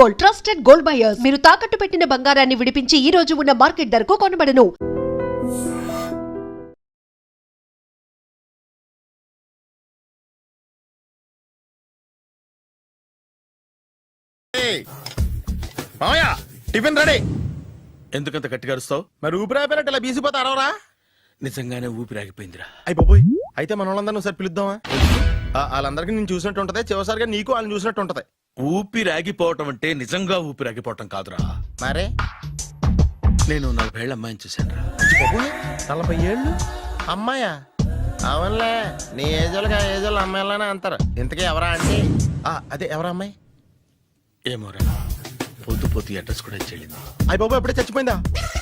Gold, trusted gold buyers. మీరు తాకట్టు పెట్టిన బంగారాన్ని విడిపించి ఈ రోజు ఉన్న మార్కెట్ ధరకు కొనబడను. మామయ్య టిఫిన్ రెడీ. ఎందుకంత గట్టిగా అరుస్తావు? మరి ఊపిరి అయిపోయినట్టు ఇలా బీసిపోతే అరవరా? నిజంగానే ఊపిరాగిపోయిందిరా. అయ్యి బాబోయ్, అయితే మన వాళ్ళందరినీ ఒకసారి పిలుద్దామా? వాళ్ళందరికీ నేను చూసినట్టు ఉంటది, చివరిసారిగా నీకు వాళ్ళని చూసినట్టు ఉంటది. ఊపిరాగిపోవటం అంటే నిజంగా ఊపిరాగిపోవటం కాదురా. మరే నేను 40 ఏళ్ల అమ్మాయిని చూశాను రా. 40 ఏళ్ళు అమ్మాయా? అవునులే, నీ ఏజోళ్ళకి ఆ ఏజోళ్ళు అమ్మాయిలానే అంటారు. ఇంతకీ ఎవరా అంటే అదే ఎవరా అమ్మాయి? ఏమోరా, పొద్దు పొద్దు అడ్రస్ కూడా చెల్లింది. అయ్యి బాబు ఎప్పుడే చచ్చిపోయిందా?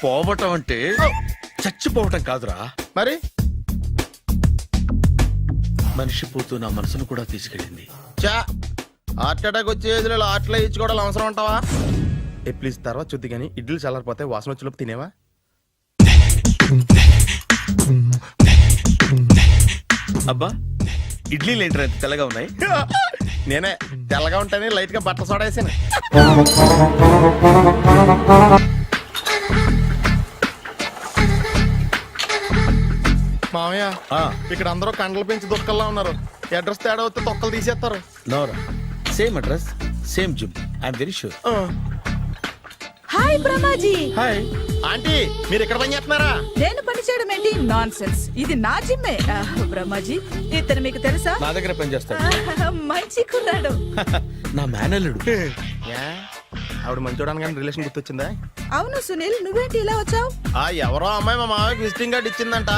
పోవటం అంటే చచ్చిపోవటం కాదురా, మరి మనిషి పోతూ నా మనసును కూడా తీసుకెళ్ళింది. చా హార్ట్ అటాక్ వచ్చే ఏజ్లో హార్ట్లో ఇచ్చుకోవడం అవసరం ఉంటావా? ప్లీజ్ తర్వాత చూద్ది కానీ ఇడ్లీలు చల్లారిపోతే వాసన వచ్చేలోపు తినేవా? అబ్బా, ఇడ్లీలు ఏంట్రా ఇంత తెల్లగా ఉన్నాయి? నేనే తెల్లగా ఉంటానే లైట్ గా బట్టలు సోడా వేసాను. మామయ్య, ఇక్కడ అందరూ కండలు పెంచి దుక్కల్లా ఉన్నారు. అడ్రస్ తేడా వస్తే తొక్కలు తీసేస్తారు. నోరా, same address, same gym. I'm very sure. Hi Brahmaji. Hi aunty, మీరు ఇక్కడ పని చేస్తున్నారా? నేను పని చేయడం ఏంటి? Nonsense. ఇది నా జిమ్మే. బ్రహ్మాజీ, ఇతను మీకు తెలుసా? నా దగ్గర పని చేస్తాడు. మంచి కుర్రాడు. నా మేనల్లుడు. ఆవిడ మంచి చూడడానికి రిలేషన్ గుర్తొచ్చిందా? అవును సునీల్, నువ్వేంటి ఇలా వచ్చావు? ఎవరో అమ్మాయి మా మామయ్యకి విజిటింగ్ కార్డు ఇచ్చిందంట.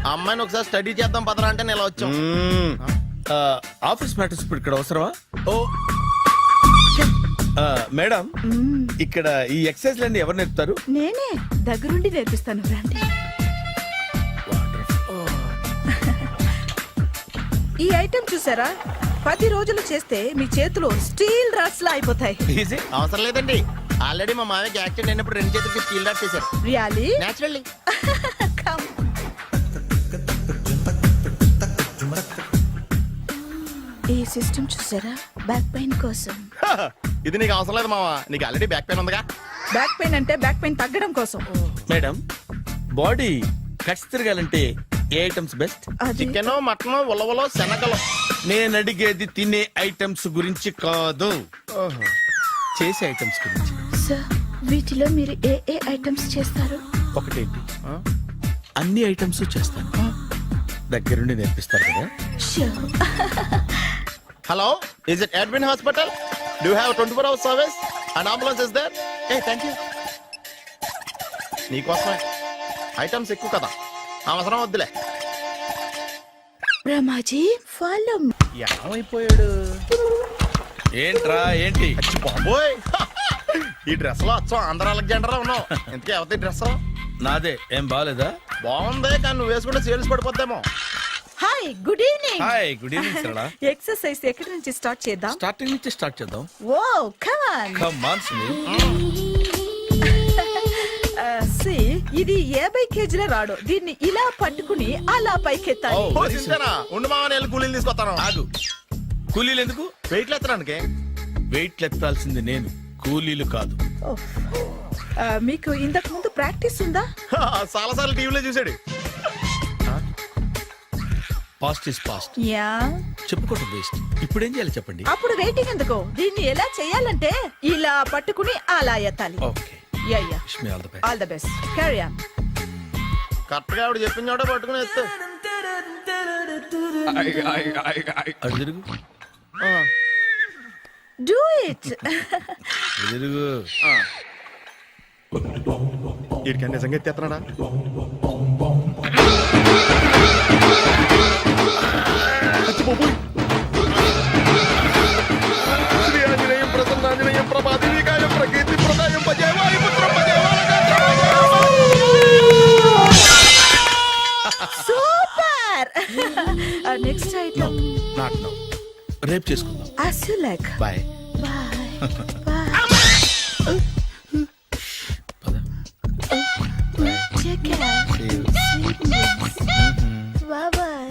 ఆ అమ్మాయిని ఒకసారి స్టడీ చేద్దాం పదరా అంటే నేను ఇలా వచ్చాం. ఆఫీస్ మ్యాటర్స్ ఇప్పుడు ఇక్కడ అవసరమా? ఓ మేడం, ఇక్కడ ఈ ఎక్సర్సైజ్ లన్నీ ఎవరు నేర్పుతారు? నేనే దగ్గరుండి నేర్పిస్తాను, రండి. ఈ ఐటెం చూసారా? 10 రోజులు చేస్తే మీ చేతులు స్టీల్ రాట్స్ లా అయిపోతాయి. అవసరం లేదండి, ఆల్రెడీ మా మామయ్యకి యాక్సిడెంట్ అయినప్పుడు 2 చేతులకి స్టీల్ డాట్ చేశారు. రియల్లీ? నేచురల్లీ. కమ్. ఈ సిస్టమ్ చూసారా? బ్యాక్ పెయిన్ కోసం. ఇది నీకు అవసరం లేదు మావా, నీకు ఆల్రెడీ బ్యాక్ పెయిన్ ఉందిగా. బ్యాక్ పెయిన్ అంటే బ్యాక్ పెయిన్ తగ్గడం కోసం. మేడం, బాడీ కట్స్ తిరగాలంటే ఏ ఐటమ్స్ బెస్ట్? చికెన్, మటన్, ఉలవలో, శనగలు. నేను అడిగేది తినే ఐటమ్స్ గురించి కాదు, చేసే ఐటమ్స్ గురించి. సార్, వీటిలో మీరు ఏ ఏ ఐటమ్స్ చేస్తారు? ఒకటేంటి, అన్ని ఐటమ్స్ చేస్తాను. దగ్గరుండి నేర్పిస్తారు కదా? Hello, is it admin hospital? Do have 24 hours service and ambulance is there? Thank you. నీకోసమే ఐటమ్స్ ఎక్కువ కదా, అవసరం వద్దులే. బ్రహ్మాజీ, ఫాలో. ఏమైపోయాడు? ఏంట్రా ఏంటి? బాబోయ్, ఈ డ్రెస్ లో వచ్చాం ఆంధ్ర అలెగ్జాండర్ ఉన్నావు. ఇంతకీ ఎవరి డ్రెస్? నాదే. ఏం బాగాలేదా? బాగుంది, కానీ నువ్వు వేసుకుంటే సేల్స్ పడిపోద్దేమో. Hi, good evening. Hi, good evening Sarala. Exercise ఎక్కడి నుంచి స్టార్ట్ చేద్దాం? స్టార్టింగ్ నుంచి స్టార్ట్ చేద్దాం. Oh come on. Come on Sunil. ఇది 50 కేజీల రాడు. దీన్ని ఇలా పట్టుకుని అలా పైకెత్తాలి. Oh. ఉండు మామ, నేను కూలీలు తీసుకొస్తాను. ఆగు, కూలీలు ఎందుకు? వెయిట్లు ఎత్తడానికి. వెయిట్లు ఎత్తాల్సింది నేను, కూలీలు కాదు. మీకు ఇంతకు ముందు ప్రాక్టీస్ ఉందా? చాలా సార్లు టీవీలో చూసాడు. Past is past. యా, చెప్పుకోవడం వేస్ట్. ఇప్పుడు ఏం చేయాలి చెప్పండి? అప్పుడు వెయిటింగ్ ఎందుకు? దీన్ని ఎలా చేయాలంటే ఇలా పట్టుకుని అలా ఎత్తాలి. Okay, ya ya, wish me all the best. All the best. Carry on. Correct గా ఆవిడ చెప్పిన చోట పట్టుకుని ఎత్తు. అటు తిరుగు, డూ ఇట్. అటు తిరుగు. వీడికి నిజంగా ఎత్తేస్తున్నాడా? శ్రీ ఆంజనేయం ప్రసన్నాంజనేయం ప్రభాదివికాయం ప్రకీర్తి ప్రదాయం భజేవాయు పుత్రం super. Next item not now, రేపు చేసుకుందాం. as you like. Bye. Bye. Take care. Sweet dreams. Bye bye.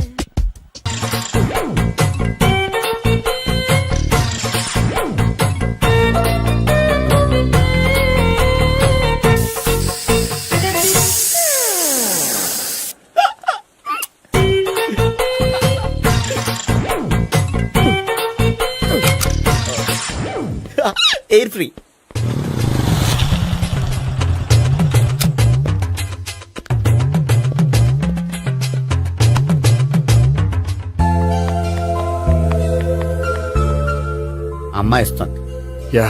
Air free. అమ్మాయి ఇస్తుంది. యా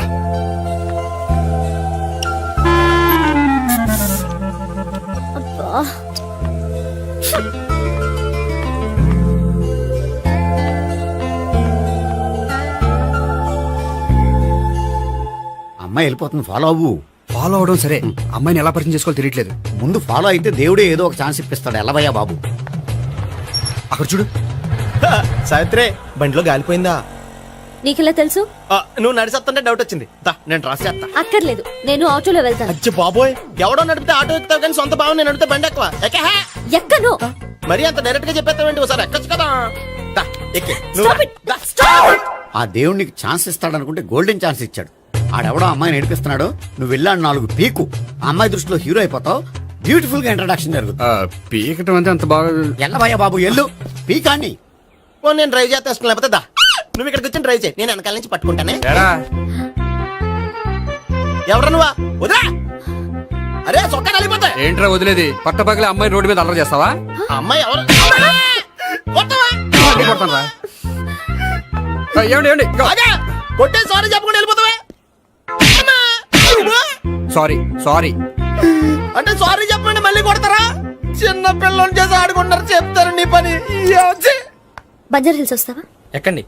అమ్మాయి వెళ్ళిపోతుంది, ఫాలో అవ్వు. ఫాలో అవడం సరే, అమ్మాయిని ఎలా పరిచయం చేసుకోవాలో తెలియట్లేదు. ముందు ఫాలో అయితే దేవుడే ఏదో ఒక ఛాన్స్ ఇప్పిస్తాడు. ఎల్లవయ్యా బాబు. అక్కడ చూడు. సావిత్రి బండిలో గాలిపోయిందా? నీకెలా తెలుసు? నువ్వు నడిచేస్తుంటే డౌట్ వచ్చింది. దా, నేను డ్రాస్ చేస్తా. అక్కర్లేదు, నేను ఆటోలో వెళ్తాను. అచ్చి బాబోయ్, ఎవడో నడిపితే ఆటో ఎక్కుతావు కానీ సొంత భావం నేను నడిపితే బండి ఎక్కువ. ఎక్కహే. ఎక్కను. మరి అంత డైరెక్ట్ గా చెప్పేస్తావేంటి? ఒకసారి ఎక్కొచ్చు కదా. దా, ఎక్కే. నువ్వు Stop it. The. Stop it. ఆ దేవుడికి ఛాన్స్ ఇస్తాడనుకుంటే గోల్డెన్ ఛాన్స్ ఇచ్చాడు. ఆడెవడో అమ్మాయిని నడిపిస్తున్నాడు, నువ్వు వెళ్ళాడు 4 పీకు. ఆ అమ్మాయి దృష్టిలో హీరో అయిపోతావు. బ్యూటిఫుల్ గా ఇంట్రడక్షన్ జరుగుతుంది. పీకటం అంటే అంత బాగా. ఎల్లవయ్యా బాబు, ఎల్లు పీకాన్ని. ఓ, నేను డ్రైవ్ చేస్తాను. లేకపోతే దా, నువ్వు ఇక్కడికి వచ్చి డ్రైవ్ చేయి, నేను వెనకాల నుంచి పట్టుకుంటానే. ఎవరు నువ్వా? వదిలా. అరే చొక్కా కలిపోతా. ఏంట్రా వదిలేది? పట్టపగలే అమ్మాయి రోడ్డు మీద అల్లరి చేస్తావా? అమ్మాయి ఎవరు? కొడతావా? కొడతాను. ఏమండి ఏమండి? అదే, కొట్టే సారీ చెప్పకుండా వెళ్ళిపోతావా? Sorry sorry. అంటే సారీ చెప్పండి మళ్ళీ కొడతారా? చిన్న పిల్లలు చేసి ఆడుకుంటారు, చెప్తారు నీ పని. బంజారా హిల్స్ వస్తావా? ఎక్కండి.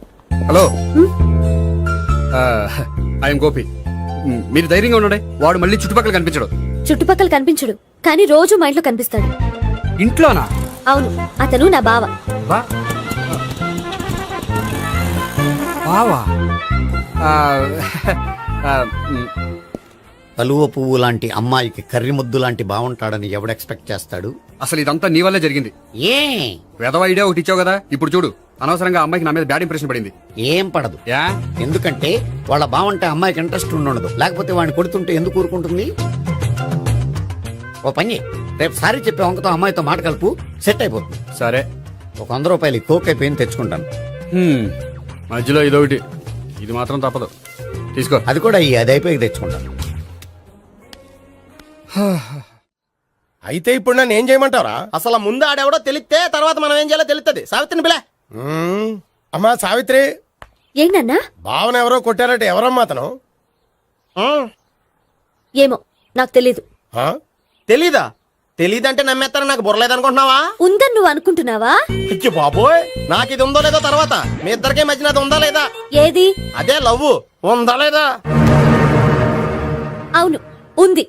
Hello, I'm Gopi. మీరు ధైర్యంగా ఉండండి. వాడు మళ్ళీ చుట్టుపక్కల కనిపించడు. చుట్టుపక్కల కనిపించడు, కానీ రోజు మా ఇంట్లో కనిపిస్తాడు. ఇంట్లోనా? అవును, అతను నా బావ. బావా? కలువ పువ్వు లాంటి అమ్మాయికి కర్రి ముద్దు లాంటి బాగుంటాడని ఎవడు ఎక్స్పెక్ట్ చేస్తాడు? అసలు ఇదంతా నీ వల్లే జరిగింది. ఏ వెధవ ఐడియా ఒకటి ఇచ్చావు కదా, ఇప్పుడు చూడు. అనవసరంగా అమ్మాయికి నా మీద బ్యాడ్ ఇంప్రెషన్ పడింది. ఏం పడదు. యా? ఎందుకంటే వాళ్ళ బాగుంటే అమ్మాయికి ఇంట్రెస్ట్ ఉండదు. లేకపోతే వాడిని కొడుతుంటే ఎందుకు ఊరుకుంటుంది? ఓ పని, రేపు సారీ చెప్పే వంకతో అమ్మాయితో మాట కలుపు, సెట్ అయిపోతుంది. సరే. ఒక 100 రూపాయలు కోక్ అయిపోయింది, తెచ్చుకుంటాను. మధ్యలో ఇదొకటి, ఇది మాత్రం తప్పదు. తీసుకో. అది కూడా అది అయిపోయి తెచ్చుకుంటాను. అయితే ఇప్పుడు నన్ను ఏం చేయమంటారా? అసలు ముందు ఆడెవడో తెలిస్తే తర్వాత మనం ఏం చేయాలో తెలుస్తుంది. సావిత్రిని పిల్ల. అమ్మా సావిత్రి, ఏంటన్నా? భావన ఎవరో కొట్టారట. ఎవరమ్మా అతను? ఏమో, నాకు తెలీదు. ఆ? తెలీదా? తెలీదంటే నమ్మేస్తారని నాకు బుర్రలేదనుకుంటున్నావా? ఉందని నువ్వు అనుకుంటున్నావా? అయ్యో బాబోయ్, నాకు ఇది ఉందో లేదో తర్వాత. మీ ఇద్దరికే మధ్యన అది ఉందా లేదా? ఏది? అదే లవ్ ఉందా లేదా? అవును, ఉంది.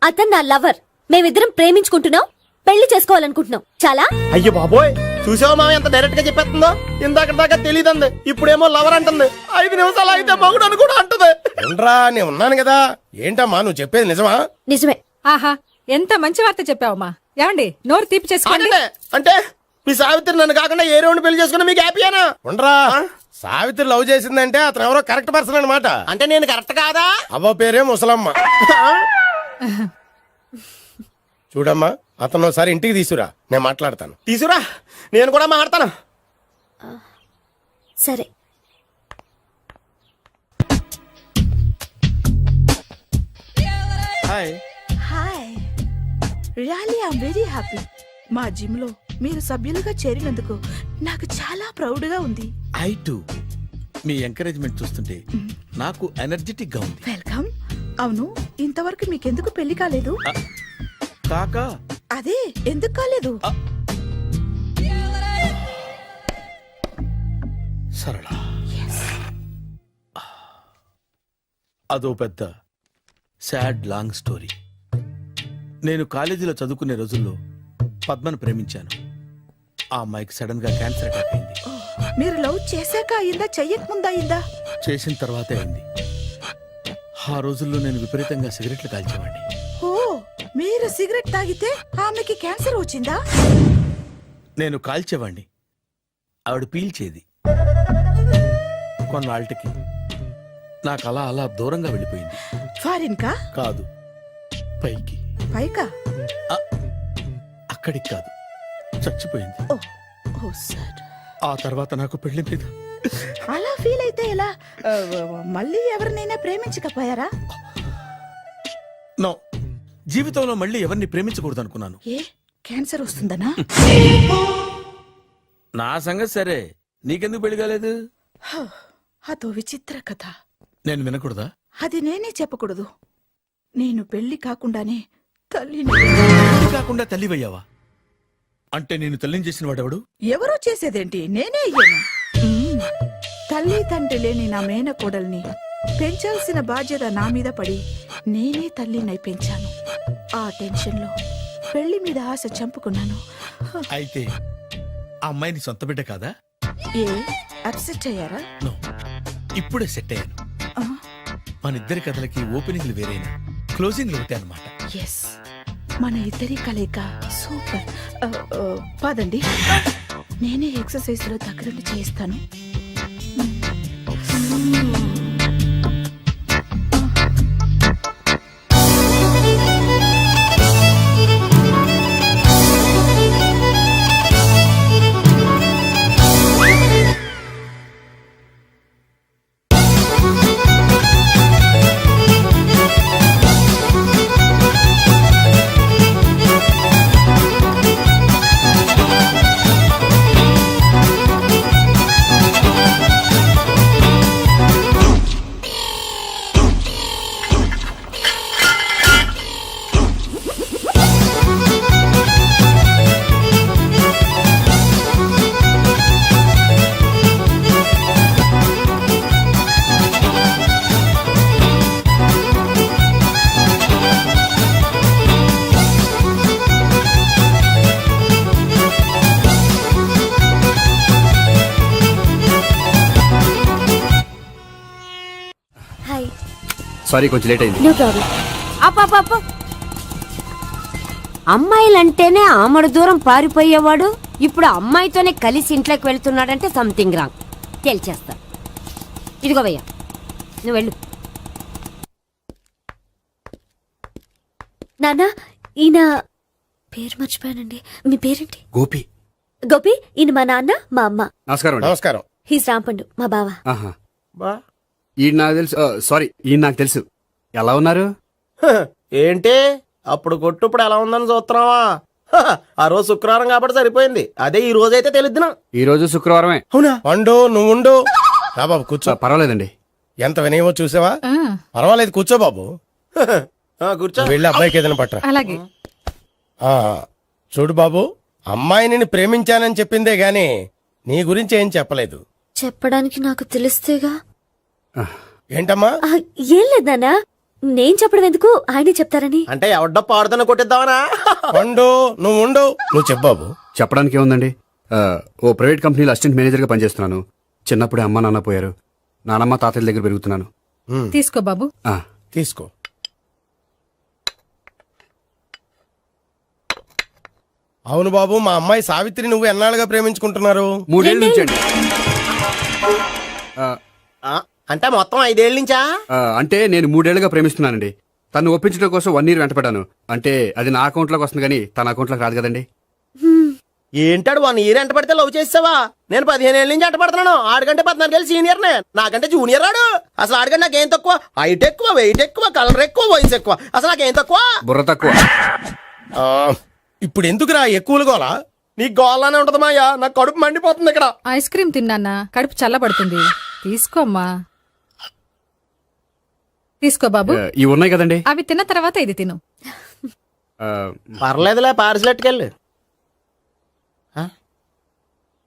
అతను నా లవర్. మేమిద్దరం ప్రేమించుకుంటున్నాం, పెళ్లి చేసుకోవాలనుకుంటున్నాం. చాలా. అయ్యో బాబోయ్, చూసావా మామ ఎంత డైరెక్ట్ గా చెప్పేస్తుందో? ఇందాక దాకా తెలియదండి, ఇప్పుడేమో లవర్ అంటుంది. 5 నిమిషాలు అయితే మగుడు అని కూడా అంటుంది. ఏంట్రా, నేను ఉన్నాను కదా. ఏంటమ్మా నువ్వు చెప్పేది నిజమా? నిజమే. ఆహా, ఎంత మంచి వార్త చెప్పావమ్మా. ఏమండి, నోరు తీపి చేసుకోండి. అంటే మీ సావిత్రి నన్ను కాకుండా ఏ రౌండ్ పెళ్లి చేసుకున్నా మీకు హ్యాపీయేనా? ఉండరా, సావిత్రి లవ్ చేసిందంటే అతను ఎవరో కరెక్ట్ పర్సన్ అనమాట. అంటే నేను కరెక్ట్ కాదా? అవ్వ పేరే ముసలమ్మ. చూడమ్మా, అతను ఒకసారి ఇంటికి తీసుకురా, నేను మాట్లాడతాను. తీసురా, నేను కూడా మాట్లాడతాను. సరే. Hi. Hi, really I am very happy. మా జిమ్ లో మీరు సభ్యులుగా చేరినందుకు నాకు చాలా ప్రౌడ్ గా ఉంది. I to. మీ ఎంకరేజ్మెంట్ చూస్తుంటే నాకు ఎనర్జెటిక్ గా ఉంది. వెల్కమ్. అవును, ఇంతవరకు మీకెందుకు పెళ్లి కాలేదు? కాకా అదే, ఎందుకు కాలేదు? సరళ, అదో పెద్ద సాడ్ లాంగ్ స్టోరీ. నేను కాలేజీలో చదువుకునే రోజుల్లో పద్మను ప్రేమించాను. ఆ అమ్మాయికి సడన్ గా క్యాన్సర్ అటాక్ అయింది. మీరు లవ్ చేశాక అయిందా, చెయ్యక ముందా అయిందా? చేసిన తర్వాతే అయింది. ఆ రోజుల్లో నేను విపరీతంగా సిగరెట్లు కాల్చేవాడిని. ఓ, మీరు సిగరెట్ తాగితే ఆమెకి క్యాన్సర్ వచ్చిందా? నేను కాల్చేవాణ్ణి, ఆవిడ పీల్చేది. కొన్నాళ్ళకి నాకు అలా అలా దూరంగా వెళ్ళిపోయింది. ఫారిన్ కా? కాదు, పైకి. పైకా? అక్కడికి కాదు, చచ్చిపోయింది. ఓ సార్. ఆ తర్వాత నాకు పెళ్లి మీద అలా ఫీల్ అయితే ఎలా? మళ్ళీ ఎవరినైనా ప్రేమించకపోయారా? నో, జీవితంలో మళ్ళీ ఎవరిని ప్రేమించకూడదు అనుకున్నాను. ఏ క్యాన్సర్ వస్తుందనా? నా సంగతి సరే, నీకెందుకు పెళ్లి కాలేదు? అదో విచిత్ర కథ. నేను వినకూడదా? అది నేనే చెప్పకూడదు. నేను పెళ్లి కాకుండానే తల్లిని. పెళ్లి కాకుండా తల్లివయ్యావా? అంటే నేను తల్లిని చేసిన వాడెవడు? ఎవరో చేసేదేంటి, నేనే అయ్యాను. తల్లి తండ్రి లేని నా మేనకోడల్ని పెంచాల్సిన బాధ్యత నా మీద పడి నేనే తల్లినై పెంచాను. ఆ టెన్షన్లో పెళ్లి మీద ఆశ చంపుకున్నాను. అయితే ఆ అమ్మాయిని సొంత బిడ్డ కాదా? ఏ అప్సెట్ అయ్యారా? నో, ఇప్పుడే సెట్ అయ్యాను. ఆ, మన ఇద్దరి కథలకి ఓపెనింగ్లు వేరైనా క్లోజింగ్లు ఒకటే అన్నమాట. ఎస్, మన ఇద్దరి కలయిక సూపర్. పదండి, నేనే ఎక్సర్సైజ్ లో దగ్గరుండి చేయిస్తాను. హాయ్. సారీ, కొంచెం లేట్ అయింది. No problem. అప్ప అమ్మాయిలంటేనే ఆమడు దూరం పారిపోయేవాడు ఇప్పుడు అమ్మాయితోనే కలిసి ఇంట్లోకి వెళ్తున్నాడంటే సంథింగ్ రాంగ్. తేల్చేస్తా. ఇదిగో భయ్యా, నువ్వు వెళ్ళు. నానా, ఈయన పేరు మర్చిపోయానండి. మీ పేరేంటి? గోపి. గోపి, ఈయన మా నాన్న, మా అమ్మ. నమస్కారం అండి. నమస్కారం. హీస్ రాంపండు, మా బావ. ఆహా. బా ఈయన నాకు తెలుసు. సారీ, ఈయన నాకు తెలుసు. ఎలా ఉన్నారు? హ, ఏంటి అప్పుడు కొట్టు ఇప్పుడు ఎలా ఉందని చూస్తున్నావా? హ, ఆ రోజు శుక్రవారం కాబట్టి సరిపోయింది. అదే ఈ రోజు అయితే తెలిద్దునా. ఈ రోజు శుక్రవారమే. అవునా? పండు నువ్వుండు. రా బాబు కూర్చో. పర్వాలేదండి. ఎంత వినయమో చూసావా? పర్వాలేదు, కూర్చో బాబు. కూర్చో. వెళ్ళి అబ్బాయికి ఏదైనా పట్టరా. అలాగే. ఆ, చూడు బాబు, అమ్మాయిని ప్రేమించానని చెప్పిందే గాని నీ గురించి ఏం చెప్పలేదు. చెప్పడానికి నాకు తెలిస్తేగా. ఏంటమ్మా? ఆ, ఏం లేదు నాన్నా, నేను చెప్పడం ఎందుకు, ఆయనే చెప్తారని. అంటే ఎవడ్డో పాడుతున్న కొట్టిద్దామనా? పండు నువ్వు చెప్పు బాబు. చెప్పడానికి ఏముందండి, ఓ ప్రైవేట్ కంపెనీలో అసిస్టెంట్ మేనేజర్గా పనిచేస్తున్నాను. చిన్నప్పుడే అమ్మ నాన్న పోయారు. నానమ్మ తాతయ్య దగ్గర పెరుగుతున్నాను. తీసుకో బాబు. ఆ, తీసుకో. అవును బాబు, మా అమ్మాయి సావిత్రి నువ్వు ఎన్నాళ్ళుగా ప్రేమించుకుంటున్నారు? 3 ఏళ్ళ నుంచి అండి. ఆ, అంటే మొత్తం 5 ఏళ్ళ నుంచా? అంటే నేను 3 ఏళ్ళుగా ప్రేమిస్తున్నానండి. తను ఒప్పించడం కోసం 1 year వెంటపడ్డాను. అంటే అది నా అకౌంట్లోకి వస్తుంది కానీ తన అకౌంట్లోకి రాదు కదండి. ఏంటాడు 1 year ఎంట పడితే లవ్ చేసావా? నేను 15 ఏళ్ళ నుంచి ఎంట పడుతున్నాను. ఆడికంటే 14 ఏళ్ళు సీనియర్నే, నాకంటే జూనియర్ ఆడు. అసలు ఆడికంటే నాకేం తక్కువ? హైట్ ఎక్కువ, వెయిట్ ఎక్కువ, కలర్ ఎక్కువ, వయసు ఎక్కువ. అసలు నాకేం తక్కువ? బుర్ర తక్కువ. ఆ, ఇప్పుడు ఎందుకురా ఎక్కువలు గోలా? నీకు గోల్లానే ఉంటది మాయా, నాకు కడుపు మండిపోతుంది ఇక్కడ. ఐస్ క్రీమ్ తిన్నానా, కడుపు చల్లబడుతుంది. తీసుకోమ్మా. తీసుకో బాబు. ఇవి ఉన్నాయి కదండి. అవి తిన్న తర్వాత ఇది తిను. ఆ, పర్లేదులే, పార్సిలెట్కెళ్ళి.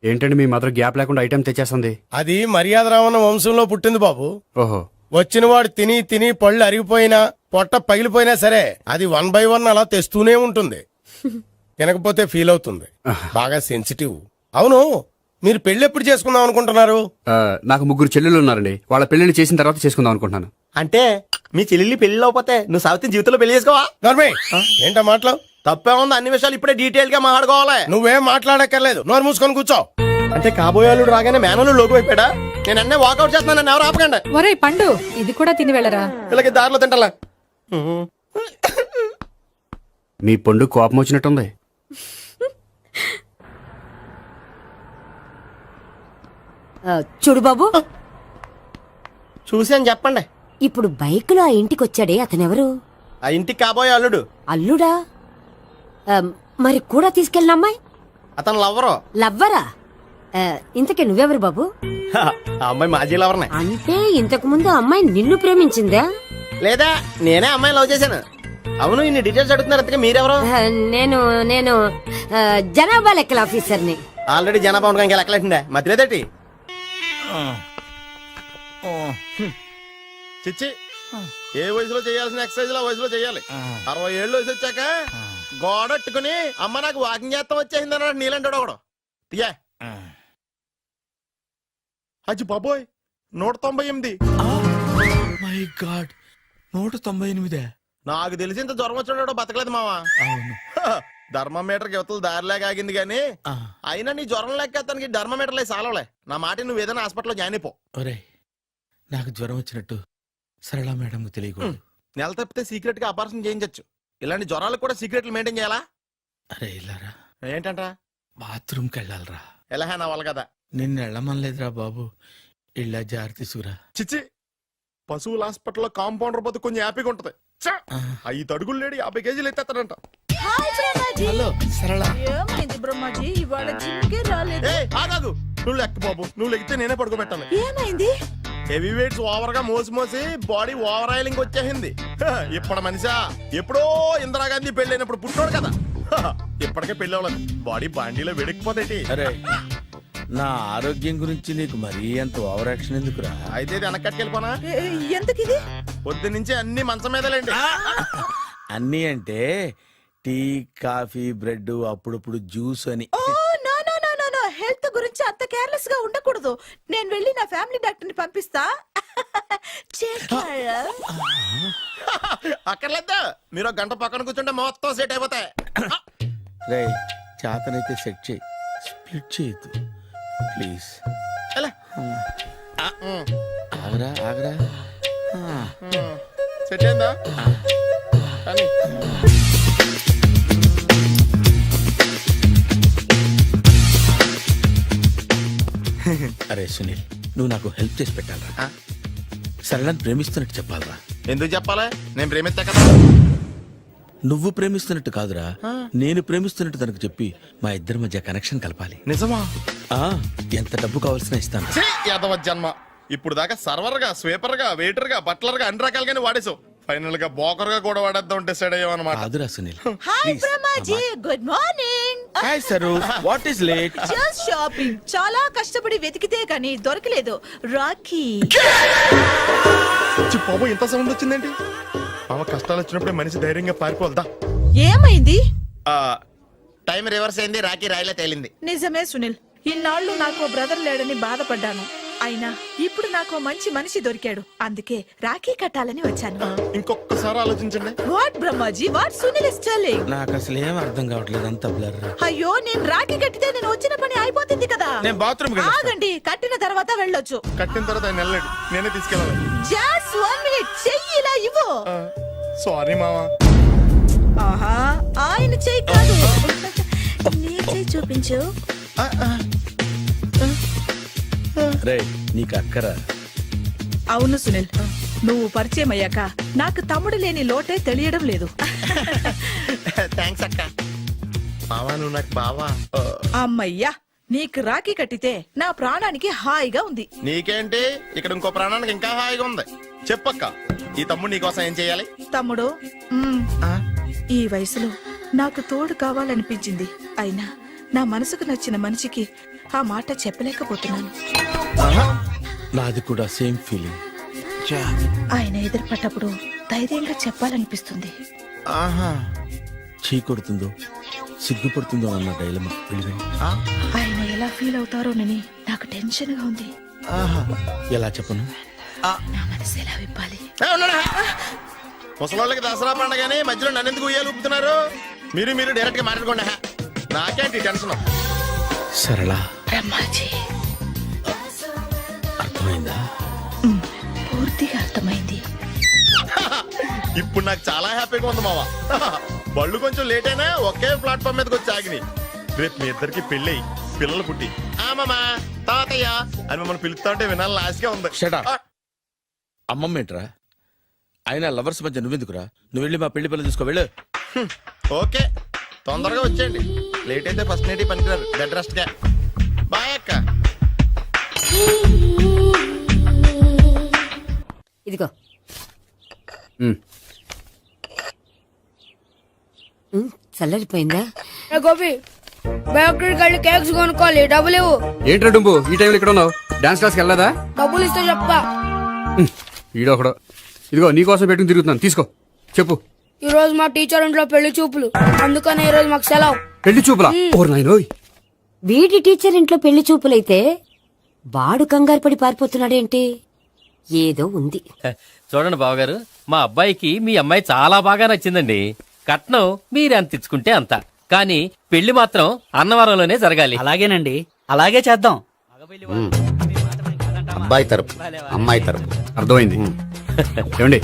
ఏంటండి మీ మదర్ గ్యాప్ లేకుండా ఐటెం తెచ్చేస్తుంది? అది మర్యాద రావణ వంశంలో పుట్టింది బాబు. ఓహో. వచ్చినవాడు తిని తిని పళ్ళు అరిగిపోయినా పొట్ట పగిలిపోయినా సరే అది 1 by 1 అలా తెస్తూనే ఉంటుంది. తినకపోతే ఫీల్ అవుతుంది. బాగా సెన్సిటివ్. అవును, మీరు పెళ్లి ఎప్పుడు చేసుకుందాం అనుకుంటున్నారు? నాకు 3 చెల్లెళ్ళు ఉన్నారండి. వాళ్ళ పెళ్లిని చేసిన తర్వాత చేసుకుందాం అనుకుంటున్నాను. అంటే మీ చెల్లెల్ని పెళ్లి లేకపోతే నువ్వు సావిత్రి జీవితంలో పెళ్లి చేసుకోవా? నోర్మే, ఏంటా మాటలు? తప్పే ఉంది, అన్ని విషయాలు ఇప్పుడే డీటెయిల్ గా మాట్లాడుకోవాలి. నువ్వేం మాట్లాడక్కర్లేదు, నోరు మూసుకొని కూర్చో. అంటే కాబోయేవాళ్ళు రాగానే మేనలు లోకి అయిపోయాడా? నేను అన్నీ వాకౌట్ చేస్తున్నాను, నన్ను ఎవరు ఆపకండి. ఒరే పండు, ఇది కూడా తిని వెళ్ళరా. వీళ్ళకి దారిలో తింటలా. మీ పండు కోపం వచ్చినట్టుంది. చూడు బాబు, చూసాను చెప్పండి. ఇప్పుడు బైక్ లో ఆ ఇంటికి వచ్చాడే అతనెవరు? ఆ ఇంటికి కాబోయే అల్లుడు. అల్లుడా? మరి కూడా తీసుకెళ్ళిన అమ్మాయి అతను లవ్వరు. లవ్వరా? ఇంతకీ నువ్వెవరు బాబు? ఆ అమ్మాయి మాజీ లవర్నే. అంటే ఇంతకు ముందు ఆ అమ్మాయి నిన్ను ప్రేమించిందా? లేదా నేనే అమ్మాయి లవ్ చేశాను. అవును, ఇన్ని డీటెయిల్స్ అడుగుతున్నారు. అంతగా మీరెవరు? నేను నేను జనాభా లెక్కల ఆఫీసర్ని. ఆల్రెడీ జనాభా ఉండగా ఇంకా లెక్కలేటండే మధ్యలేదేటి. చిచ్చి, ఏ వయసులో చేయాల్సిన ఎక్సర్సైజ్ ఆ వయసులో చేయాలి. 60 ఏళ్ళు వయసు వచ్చాక గోడట్టుకుని అమ్మ నాకు వాకింగ్ చేస్తాం వచ్చేసింది అన్నాడు నీలంటాడు ఒకడు. తీయా అచ్చి బాబోయ్, 198. My God, 198. నాకు తెలిసి ఇంత జ్వరం వచ్చాడో బతకలేదు మావా. అవును. ధర్మమీటర్ యువతలు దారిలాగా ఆగింది గానీ అయినా నీ జ్వరం లెక్క అతనికి ధర్మమీటర్లే సాలవలే. నా మాట నువ్వు ఏదైనా హాస్పిటల్లో జాయిన్ అయిపో. ఒరే, నాకు జ్వరం వచ్చినట్టు సరళ మేడం తెలియకూడదు. నెల తప్పితే సీక్రెట్ గా ఆపరేషన్ చేయించచ్చు. ఇలాంటి జ్వరాలకు కూడా సీక్రెట్లు మెయింటైన్ చేయాలా? అరే ఇల్లారా, ఏంటంటరా? బాత్రూమ్కి వెళ్ళాలరా. ఎలా నా వాళ్ళ కదా. నిన్ను వెళ్ళమనలేదురా బాబు, ఇళ్ళ జారి తీసుకురా. చిచ్చి, పశువుల హాస్పిటల్లో కాంపౌండర్ పోతే కొంచెం హ్యాపీగా ఉంటది. 5 అడుగులు లేడి 50 కేజీలు ఎత్తేస్తాడంట. హలో సరళ. ఏమైంది బ్రహ్మాజీ, ఇవాళ జిమ్కే రాలేదు? ఆగాదు, నువ్వు లెక్క బాబు. నువ్వు లెక్కితే నేనే పడుకోబెట్టాలి. ఏమైంది? హెవీ వెయిట్స్ ఓవర్ గా మోసి బాడీ ఓవర్ ఆయిలింగ్ వచ్చేసింది. ఇప్పుడు మనిషా ఎప్పుడో ఇందిరాగాంధీ పెళ్ళైనప్పుడు పుట్టినోడు కదా. ఇప్పటికే పెళ్ళి అవ్వలేదు, బాడీ బాండీలో వెడికిపోతేటి. అరే, నా ఆరోగ్యం గురించి నీకు మరీ అంత ఓవర్ యాక్షన్ ఎందుకురా? అయితే ఇది వెనకట్టుకెళ్ళిపోనా? ఎందుకిది? పొద్దు నుంచి అన్ని మంచం మీదలేండి. అన్నీ అంటే టీ, కాఫీ, బ్రెడ్, అప్పుడప్పుడు జ్యూస్ అని. Oh no no no no no, health గురించి అంత కేర్లెస్ గా ఉండకూడదు. నేను వెళ్ళి నా ఫ్యామిలీ డాక్టర్ ని పంపిస్తా. అక్కర్లేదు, మీరు 1 గంట పక్కన కూర్చుంటే మొత్తం సెట్ అయిపోతాయి. రే, చేతనైతే సెట్ చేయి, స్ప్లిట్ చేయొద్దు ప్లీజ్. ఎలా? ఆగరా ఆగరా. సెట్ అయిందా? కానీ అరే సునీల్, నువ్వు నాకు హెల్ప్ చేసి పెట్టాలరా. సరళని ప్రేమిస్తున్నట్టు చెప్పాలరా. ఎందుకు చెప్పాలి? నేను ప్రేమిస్తా కదా. నువ్వు ప్రేమిస్తున్నట్టు కాదురా, నేను ప్రేమిస్తున్నట్టు తనకు చెప్పి మా ఇద్దరి మధ్య కనెక్షన్ కలపాలి. నిజమా? ఆ, ఎంత డబ్బు కావాల్సిన ఇస్తాను. యాదవ జన్మ. ఇప్పుడు దాకా సర్వర్ గా, స్వీపర్ గా, వెయిటర్ గా, బట్లర్ గా అన్ని రకాలుగానే వాడేసావు. ఫైనల్ గా బోకర్ గా కూడా వాడేద్దాం డిసైడ్ అయ్యామన్నమాట. కాదురా Sunil. Hi Brahmaji, good morning. Hi sir, what is late? Just shopping. చాలా కష్టపడి వెతికితే కానీ దొరకలేదు. రాఖీ. బాబు ఇంత సౌండ్ వచ్చిందేంటి? మామ కష్టాలు వచ్చినప్పుడే మనిషి ధైర్యంగా పారిపోదా. ఏమైంది? టైం రివర్స్ అయింది, రాఖీ రాయిలా తేలింది. నిజమే సునీల్, ఇన్నాళ్ళు నాకు బ్రదర్ లేడని బాధపడ్డాను. అయినా ఇప్పుడు నాకు మంచి మనిషి దొరికాడు. అందుకే రాఖీ కట్టాలని వచ్చాను. ఇంకొకసారి ఆలోచించండి. What Brahmaji, what Sunil is telling? నాకు అసలు ఏం అర్థం కావట్లేదు, అంత బ్లర్. అయ్యో, నేను రాఖీ కట్టితే నేను వచ్చిన పని అయిపోతుంది కదా. నేను బాత్రూమ్ ఆగండి, కట్టిన తర్వాత వెళ్ళొచ్చు. కట్టిన తర్వాత ఆయన వెళ్ళాడు, నేనే తీసుకెళ్ళాలి. జస్ట్ 1 మినిట్, చెయ్యి ఇలా ఇవ్వు. సారీ మామా. ఆహా, ఆయన చెయ్యి కాదు, నీ చెయ్యి చూపించు. రే, నీకు అక్కరా? అవును సునీల్, నువ్వు పరిచయం అయ్యాక నాకు తమ్ముడు లేని లోటే తెలియడం లేదు. థ్యాంక్స్ అక్క. మావా నువ్వు నాకు బావా. అమ్మయ్యా, నీకు రాఖీ కట్టితే నా ప్రాణానికి హాయిగా ఉంది. నీకేంటి, ఇక్కడ ఇంకో ప్రాణానికి ఇంకా హాయిగా ఉంది. చెప్పక్క, ఈ తమ్ముడు నీకోసం ఏం చేయాలి? తమ్ముడు, ఈ వయసులో నాకు తోడు కావాలనిపించింది. అయినా నా మనసుకు నచ్చిన మనిషికి ఆ మాట చెప్పలేకపోతున్నాను. నాది కూడా సేమ్ ఫీలింగ్. ఆయన ఎదురుపడ్డప్పుడు ధైర్యంగా చెప్పాలనిపిస్తుంది. చీ కొడుతుందో సిగ్గుపడుతుందో అన్న డైలమా. ఆయన ఎలా ఫీల్ అవుతారోనని నాకు టెన్షన్ గా ఉంది. ఎలా చెప్పను? నా మనసు ఎలా విప్పాలి? ముసలోళ్ళకి దసరా పండగని మధ్యలో నన్ను ఎందుకు ఉయ్యాలు ఊపుతున్నారు? మీరు డైరెక్ట్ గా మాట్లాడుకోండి. నాకేంటి టెన్షన్? సరళ, బ్రహ్మాజీ, అర్థమైందా? పూర్తిగా అర్థమైంది. ఇప్పుడు నాకు చాలా హ్యాపీగా ఉంది మావా. బళ్ళు కొంచెం లేట్ అయినా ఒకే ప్లాట్ఫామ్ మీదకి వచ్చి ఆగినాయి. రేపు మీ ఇద్దరికి పెళ్ళి పిల్లలు పుట్టి ఆ అమ్మమ్మ తాతయ్య అని మమ్మల్ని పిలుస్తా ఉంటే వినాలి లాస్ట్గా ఉంది. Shut up. అమ్మమ్మ ఏంట్రా? అయినా లవర్స్ మధ్య నువ్వెందుకురా? నువ్వు వెళ్ళి మా పెళ్లి పిల్లలు చూసుకో వెళ్ళు. ఓకే తొందరగా వచ్చేయండి, లేట్ అయితే ఫస్ట్ నైట్ పనికిరారు. బెడ్ రెస్ట్ గా. బాయ్ అక్క. ఇదిగో ఉమ్. చల్లరిపోయిందా? గోపి బేకరీకి వెళ్ళి కేక్స్ కొనుక్కోవాలి, డబ్బులు ఇవ్వు. ఏంట్రా డుంబు ఈ టైంలో ఇక్కడ ఉన్నావు? డాన్స్ క్లాస్కి వెళ్ళదా? డబ్బులు ఇస్తే చెప్తా. ఈడొకడు. ఇదిగో నీకోసం పెట్టుకుని తిరుగుతున్నాను, తీసుకో. చెప్పు. ఈ రోజు మా టీచర్ ఇంట్లో పెళ్లి చూపులు, అందుకని ఈ రోజు మాకు సెలవు. పెళ్లి చూపులా? ఓర్ నాయనోయ్. వీడి టీచర్ ఇంట్లో పెళ్లి చూపులైతే వాడు కంగారు పడి పారిపోతున్నాడేంటి? ఏదో ఉంది. చూడండి బావగారు, మా అబ్బాయికి మీ అమ్మాయి చాలా బాగా నచ్చిందండి. కట్నం మీరెంత ఇచ్చుకుంటే అంత, కానీ పెళ్లి మాత్రం అన్నవరంలోనే జరగాలి. అలాగేనండి, అలాగే చేద్దాం. అబ్బాయి తరపు అమ్మాయి తరపు. అర్థమైంది. ఏమండి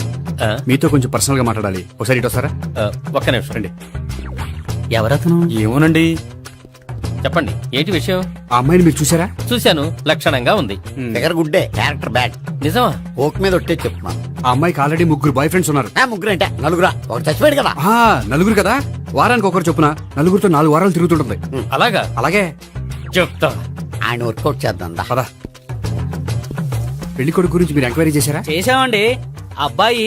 ఆ? మీతో కొంచెం పర్సనల్ గా మాట్లాడాలి, ఒకసారి ఇటు వస్తారా? ఒక్క నిమిషం రండి. ఎవరతను? ఏమోనండి. చెప్పండి, ఏంటి విషయం? ఆ అమ్మాయిని మీరు చూసారా? చూశాను, లక్షణంగా ఉంది. ఫిగర్ గుడ్డే, క్యారెక్టర్ బ్యాడ్. నిజమా? ఓక్ మీద ఒట్టే చెప్తున్నా. ఆ అమ్మాయికి ఆల్రెడీ 3 బాయ్ ఫ్రెండ్స్ ఉన్నారు. ముగ్గురు అంటే నలుగురా? ఒకటి చచ్చిపోయాడు కదా. ఆ, నలుగురు కదా, వారానికి ఒకరు చొప్పున నలుగురితో 4 వారాలు తిరుగుతుంటుంది. అలాగా? అలాగే. చెప్తా. ఆయన వర్కౌట్ చేద్దాం దా. పద. పెళ్లి కొడుకు గురించి మీరు ఎంక్వైరీ చేశారా? చేసామండి. అబ్బాయి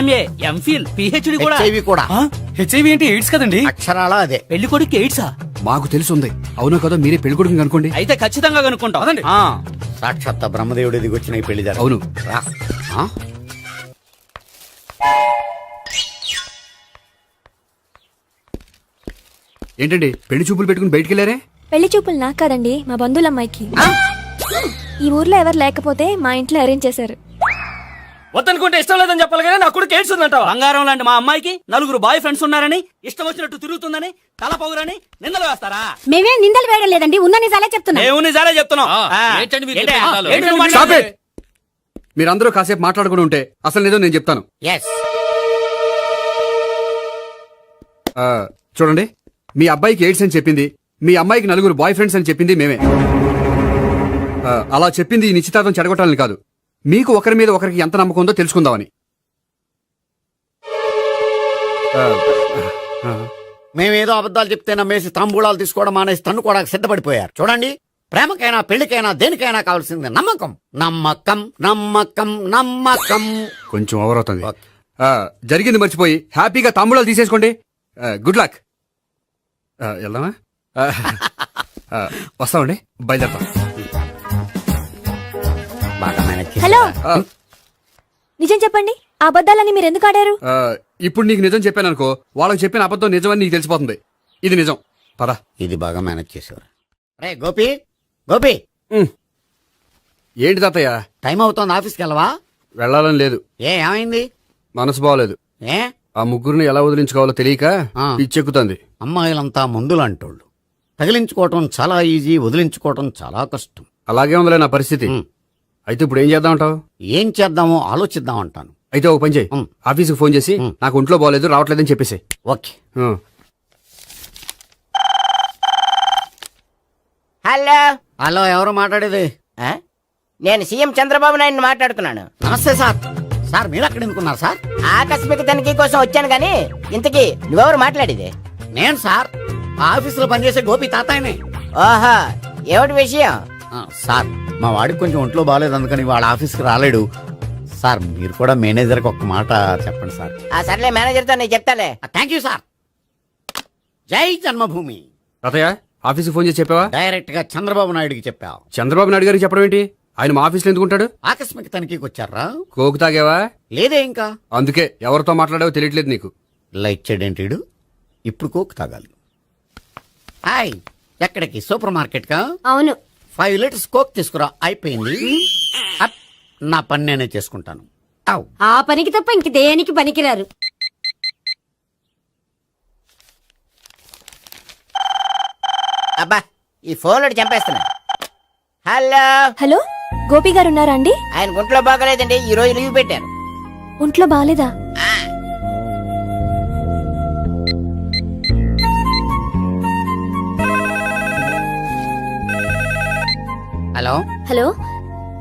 MA MPhil PhD కూడా. HIV కూడా. HIV ఏంటి? ఎయిడ్స్ కదండి. అక్షరాలా అదే. పెళ్లి కొడుకు ఎయిడ్సా? మాకు తెలుసుంది. అవునో కదా, మీరే పెళ్లి కొడుకుని అనుకోండి. అయితే ఖచ్చితంగా కనుక్కుంటాం. సాక్షాత్ బ్రహ్మదేవుడి దిగి వచ్చిన ఈ పెళ్లి జరగదు. అవును. రా. ఆ? ఏంటండి పెళ్లి చూపులు పెట్టుకుని బయటికి వెళ్ళారే? పెళ్లి చూపులు నాకు కాదండి, మా బంధువుల అమ్మాయికి. ఈ ఊర్లో ఎవరు లేకపోతే మా ఇంట్లో అరేంజ్ చేశారు. వద్దనుకుంటే ఇష్టం లేదని చెప్పాలి కానీ నా కొడుకు ఎయిడ్స్ ఉందంటావా? బంగారం లాంటి మా అమ్మాయికి 4 బాయ్ ఫ్రెండ్స్ ఉన్నారని, ఇష్టం వచ్చినట్టు తిరుగుతుందని, తల పొగరని నిందలు వేస్తారా? మేమే నిందలు వేయడం లేదండి, ఉన్న నిజాలే చెప్తున్నా. మేము నిజాలే చెప్తున్నాం. ఏంటండి మీరు ఏంటి? చెప్పే నిజాలు? ఏంటి నువ్వు Stop మాట్లాడేది? it! మీరందరూ కాసేపు మాట్లాడుకుని ఉంటే అసలు ఏదో నేను చెప్తాను. ఎస్. చూడండి, మీ అబ్బాయికి ఎయిడ్స్ అని చెప్పింది, మీ అమ్మాయికి 4 బాయ్ ఫ్రెండ్స్ అని చెప్పింది మేమే. అలా చెప్పింది ఈ నిశ్చితార్థం చెడగొట్టాలని కాదు, మీకు ఒకరి మీద ఒకరికి ఎంత నమ్మకం ఉందో తెలుసుకుందామని. మేమేదో అబద్ధాలు చెప్తే నమ్మేసి తాంబూలాలు తీసుకోవడం మానేసి తన్నుకోవడానికి సిద్ధపడిపోయారు. చూడండి, ప్రేమకైనా పెళ్లికైనా దేనికైనా కావాల్సింది నమ్మకం. నమ్మకం నమ్మకం నమ్మకం. కొంచెం ఓవర్ అవుతుంది. జరిగింది మర్చిపోయి హ్యాపీగా తాంబూలాలు తీసేసుకోండి. Good luck. వెళ్దామా? వస్తామండి, బయలుదేరతాం. బాగా మేనేజ్ చేశారు. హలో, నిజం చెప్పండి, ఆ అబద్ధాలని మీరు ఎందుకు ఆడారు? ఇప్పుడు నీకు నిజం చెప్పాను అనుకో, వాళ్ళకి చెప్పిన అబద్ధం నిజమని నీకు తెలిసిపోతుంది. ఇది నిజం. పద. ఇది బాగా మేనేజ్ చేసేవారు. రే గోపి, గోపి, ఏంటి తాతయ్య? టైం అవుతోంది, ఆఫీస్కి వెళ్ళవా? వెళ్ళాలని లేదు. ఏమైంది? మనసు బాగోలేదు. ఏ? ఆ ముగ్గురిని ఎలా వదిలించుకోవాలో తెలియక పిచ్చెక్కుతుంది. అమ్మాయిలంతా మందులంటోళ్ళు. తగిలించుకోవటం చాలా ఈజీ, వదిలించుకోవటం చాలా కష్టం. అలాగే ఉందిలే నా పరిస్థితి. అయితే ఇప్పుడు ఏం చేద్దామంటావు? ఏం చేద్దామో ఆలోచిద్దాం అంటాను. అయితే ఒక పని చేయి, ఆఫీస్కి ఫోన్ చేసి నాకు ఒంట్లో బాగోలేదు రావట్లేదని చెప్పేసి. ఓకే. హలో. హలో, ఎవరు మాట్లాడేది? నేను సీఎం చంద్రబాబు నాయుడు మాట్లాడుతున్నాను. నమస్తే సార్. సార్ మీరు అక్కడ ఎందుకున్నారు సార్? ఆకస్మిక తనిఖీ కోసం వచ్చాను గానీ ఇంతకీ నువ్వెవరు మాట్లాడేది? నేను సార్, ఆఫీసులో పనిచేసే గోపి తాతాయనే. ఓహో, ఏమిటి విషయం? సార్, మా వాడికి కొంచెం ఒంట్లో బాగాలేదు, అందుకని వాళ్ళ ఆఫీస్కి రాలేడు. సార్, మీరు కూడా మేనేజర్కి ఒక్క మాట చెప్పండి సార్. సర్లే, మేనేజర్తో నేను చెప్తాలే. Thank you sir. జై జన్మభూమి. తాతయ్య, ఆఫీస్కి ఫోన్ చేసి చెప్పావా? డైరెక్ట్ గా చంద్రబాబు నాయుడుకి చెప్పావు. చంద్రబాబు నాయుడు గారికి చెప్పడం ఏంటి? ఆయన మా ఆఫీస్లో ఎందుకుంటాడు? ఆకస్మిక తనిఖీకి వచ్చారా? కోకు తాగావా? లేదే ఇంకా. అందుకే ఎవరితో మాట్లాడావో తెలియట్లేదు నీకు. లైట్ చేయడేంటిడు? ఇప్పుడు కోక్ తాగాలి. హాయ్, ఎక్కడికి? సూపర్ మార్కెట్ కా? అవును. 5 లీటర్స్ కోక్ తీసుకురా. అయిపోయింది. అప్, నా పని నేనే చేసుకుంటాను. అవ్. ఆ పనికి తప్ప ఇంక దేనికి పనికిరారు. అబ్బా, ఈ ఫోన్ చంపేస్తున్నా. హలో. హలో, గోపి గారు ఉన్నారా అండి? ఆయన గుంట్లో బాగలేదండి, ఈ రోజు లీవ్ పెట్టారు. ఒంట్లో బాగాలేదా? హలో,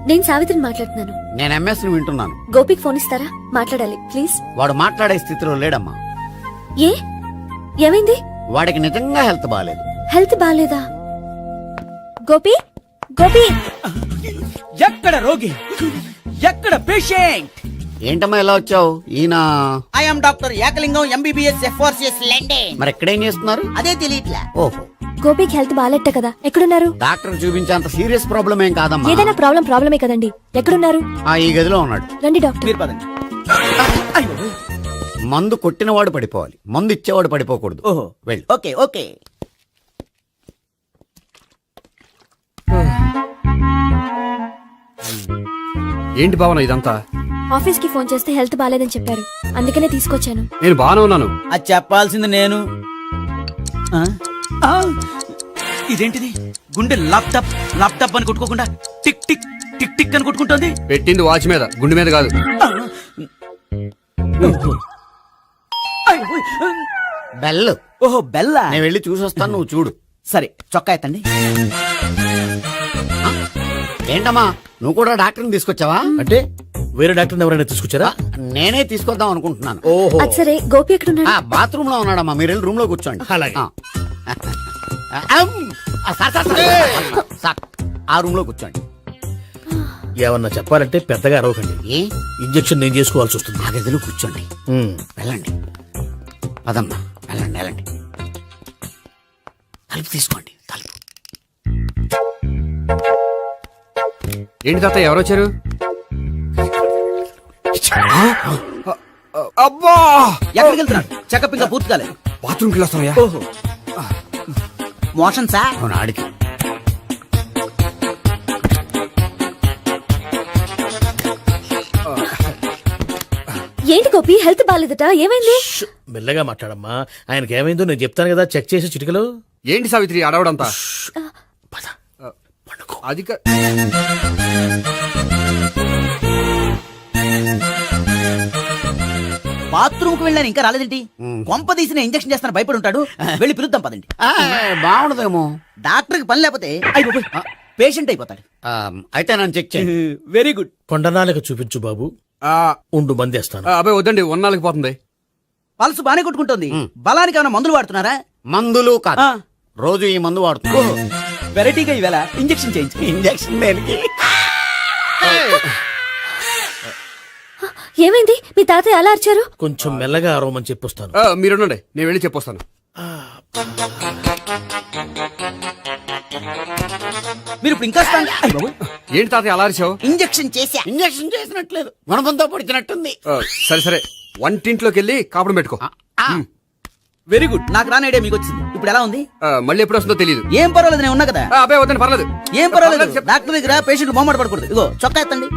నేను సావిత్రిని మాట్లాడుతున్నాను. నేను ఎంఎస్ ని వింటున్నాను. గోపికి ఫోన్ ఇస్తారా? మాట్లాడాలి ప్లీజ్. వాడు మాట్లాడే స్థితిలో లేడమ్మా. ఏ ఏమైంది? వాడికి నిజంగా హెల్త్ బాగాలేదు. హెల్త్ బాగాలేదా? గోపి, గోపి, ఎక్కడ రోగి, ఎక్కడ పేషెంట్? ఏంటమ్మా ఎలా వచ్చావు? ఈయన I'm doctor Ekalingam MBBS FRCS London. మరి ఎక్కడేం చేస్తున్నారు? అదే తెలియట్లా. ఓహో, గోపికి హెల్త్ బాగాలెట్ట కదా, ఎక్కడున్నారు? డాక్టర్ చూపించేంత సీరియస్ ప్రాబ్లం ఏం కాదమ్మా. ఏదైనా ప్రాబ్లమే కదండి. ఎక్కడున్నారు? ఈ గదిలో ఉన్నాడు. రండి డాక్టర్. మీరు పదండి. మందు కొట్టినవాడు పడిపోవాలి, మందు ఇచ్చేవాడు పడిపోకూడదు. ఓహో, వెళ్ళు. Okay okay. ఏంటి భావన ఇదంతా? ఆఫీస్ కి ఫోన్ చేస్తే హెల్త్ బాగాలేదని చెప్పారు, అందుకనే తీసుకొచ్చాను. నేను బాగానే ఉన్నాను. అది చెప్పాల్సింది నేను. ఆ? ఆ! ఇదేంటిది? గుండె లాప్టాప్ లాప్టాప్ అని కొట్టుకోకుండా టిక్ టిక్ టిక్ టిక్ అని కొట్టుకుంటుంది. పెట్టింది వాచ్ మీద, గుండె మీద కాదు. బెల్. ఓహో, బెల్లా. నేను వెళ్ళి చూసొస్తాను, నువ్వు చూడు. సరే, చొక్కా ఎత్తండి. ఏంటమ్మా, నువ్వు కూడా డాక్టర్ని తీసుకొచ్చావా? అంటే వేరే డాక్టర్ ఎవరైనా తీసుకొచ్చారా? నేనే తీసుకొద్దాం అనుకుంటున్నాను. ఓహో, అది సరే, గోపి ఎక్కడున్నాడు? బాత్రూమ్ లో ఉన్నాడమ్మా, మీరు వెళ్ళి రూమ్ లో కూర్చోండి. అలాగే. సార్, ఆ రూమ్ లో కూర్చోండి. ఏమన్నా చెప్పాలంటే పెద్దగా అరవకండి. ఏ ఇంజెక్షన్ నేను చేసుకోవాల్సి వస్తుంది. ఆ గదిలో కూర్చోండి. వెళ్ళండి, పదమ్మా, వెళ్ళండి వెళ్ళండి. తలుపు తీసుకోండి, తలుపు. ఏంటి తాత ఎవరొచ్చారు? అబ్బా, ఎక్కడికి వెళ్తున్నాడు? చెకప్ ఇంకా పూర్తి కాలేదు. బాత్రూమ్కి వెళ్ళొస్తానయ్యా. ఓహో, మోషన్ సార్. అవును, ఆడికి. ఏంటి గోపి, హెల్త్ బాగాలేదట, ఏమైంది? మెల్లగా మాట్లాడమ్మా. ఆయనకి ఏమైందో నేను చెప్తాను కదా, చెక్ చేసి చిటికలు. ఏంటి సావిత్రి అడవడంతా? అది బాత్రూమ్ కు వెళ్ళాను, ఇంకా రాలేదేంటి? కొంప తీసిన ఇంజక్షన్ చేస్తాను భయపడి ఉంటాడు. వెళ్ళి పిలుద్దాం పదండి. బాగుండదేమో. డాక్టర్ కి పని లేకపోతే పేషెంట్ అయిపోతాడు. అయితే నన్ను చెక్ చేయి. Very good. కొండనాలకు చూపించు బాబు, ఉండు మందేస్తాను. అబ్బాయి వద్దండి, ఉన్నాళ్ళకి పోతుంది. పల్స్ బానే కొట్టుకుంటుంది. బలానికి ఏమైనా మందులు వాడుతున్నారా? మందులు కాదు, రోజు ఈ మందు వాడుతున్నా. వెరైటీగా ఈవేళ ఇంజక్షన్ చేయించు. ఇంజక్షన్ దేనికి? ఏమైంది? మీ తాతయ్య అలా అరిచారు? కొంచెం మెల్లగా అరవమని చెప్పొస్తాను. మీరుండండి, నేను వెళ్ళి చెప్పొస్తాను. మీరు ఇప్పుడు ఇంకా ఏంటి తాతయ్య అలా అరిచావు? ఇంజక్షన్ చేసా. ఇంజక్షన్ చేసినట్లేదు, గుణపంతో పొడిచినట్టుంది. సరే సరే, వంటింట్లోకి వెళ్ళి కాపుడు పెట్టుకో. Very good. నాకు రాని ఐడియా మీకు వచ్చింది. ఇప్పుడు ఎలా ఉంది? మళ్ళీ ఎప్పుడు వస్తుందో తెలియదు. ఏం పర్వాలేదు, నేను ఉన్నా కదా. అబ్బాయి వద్దండి, పర్లేదు. ఏం పర్వాలేదు. డాక్టర్ దగ్గర పేషెంట్ మొహమాట పడకూడదు. ఇగో చొక్కా ఎత్తండి.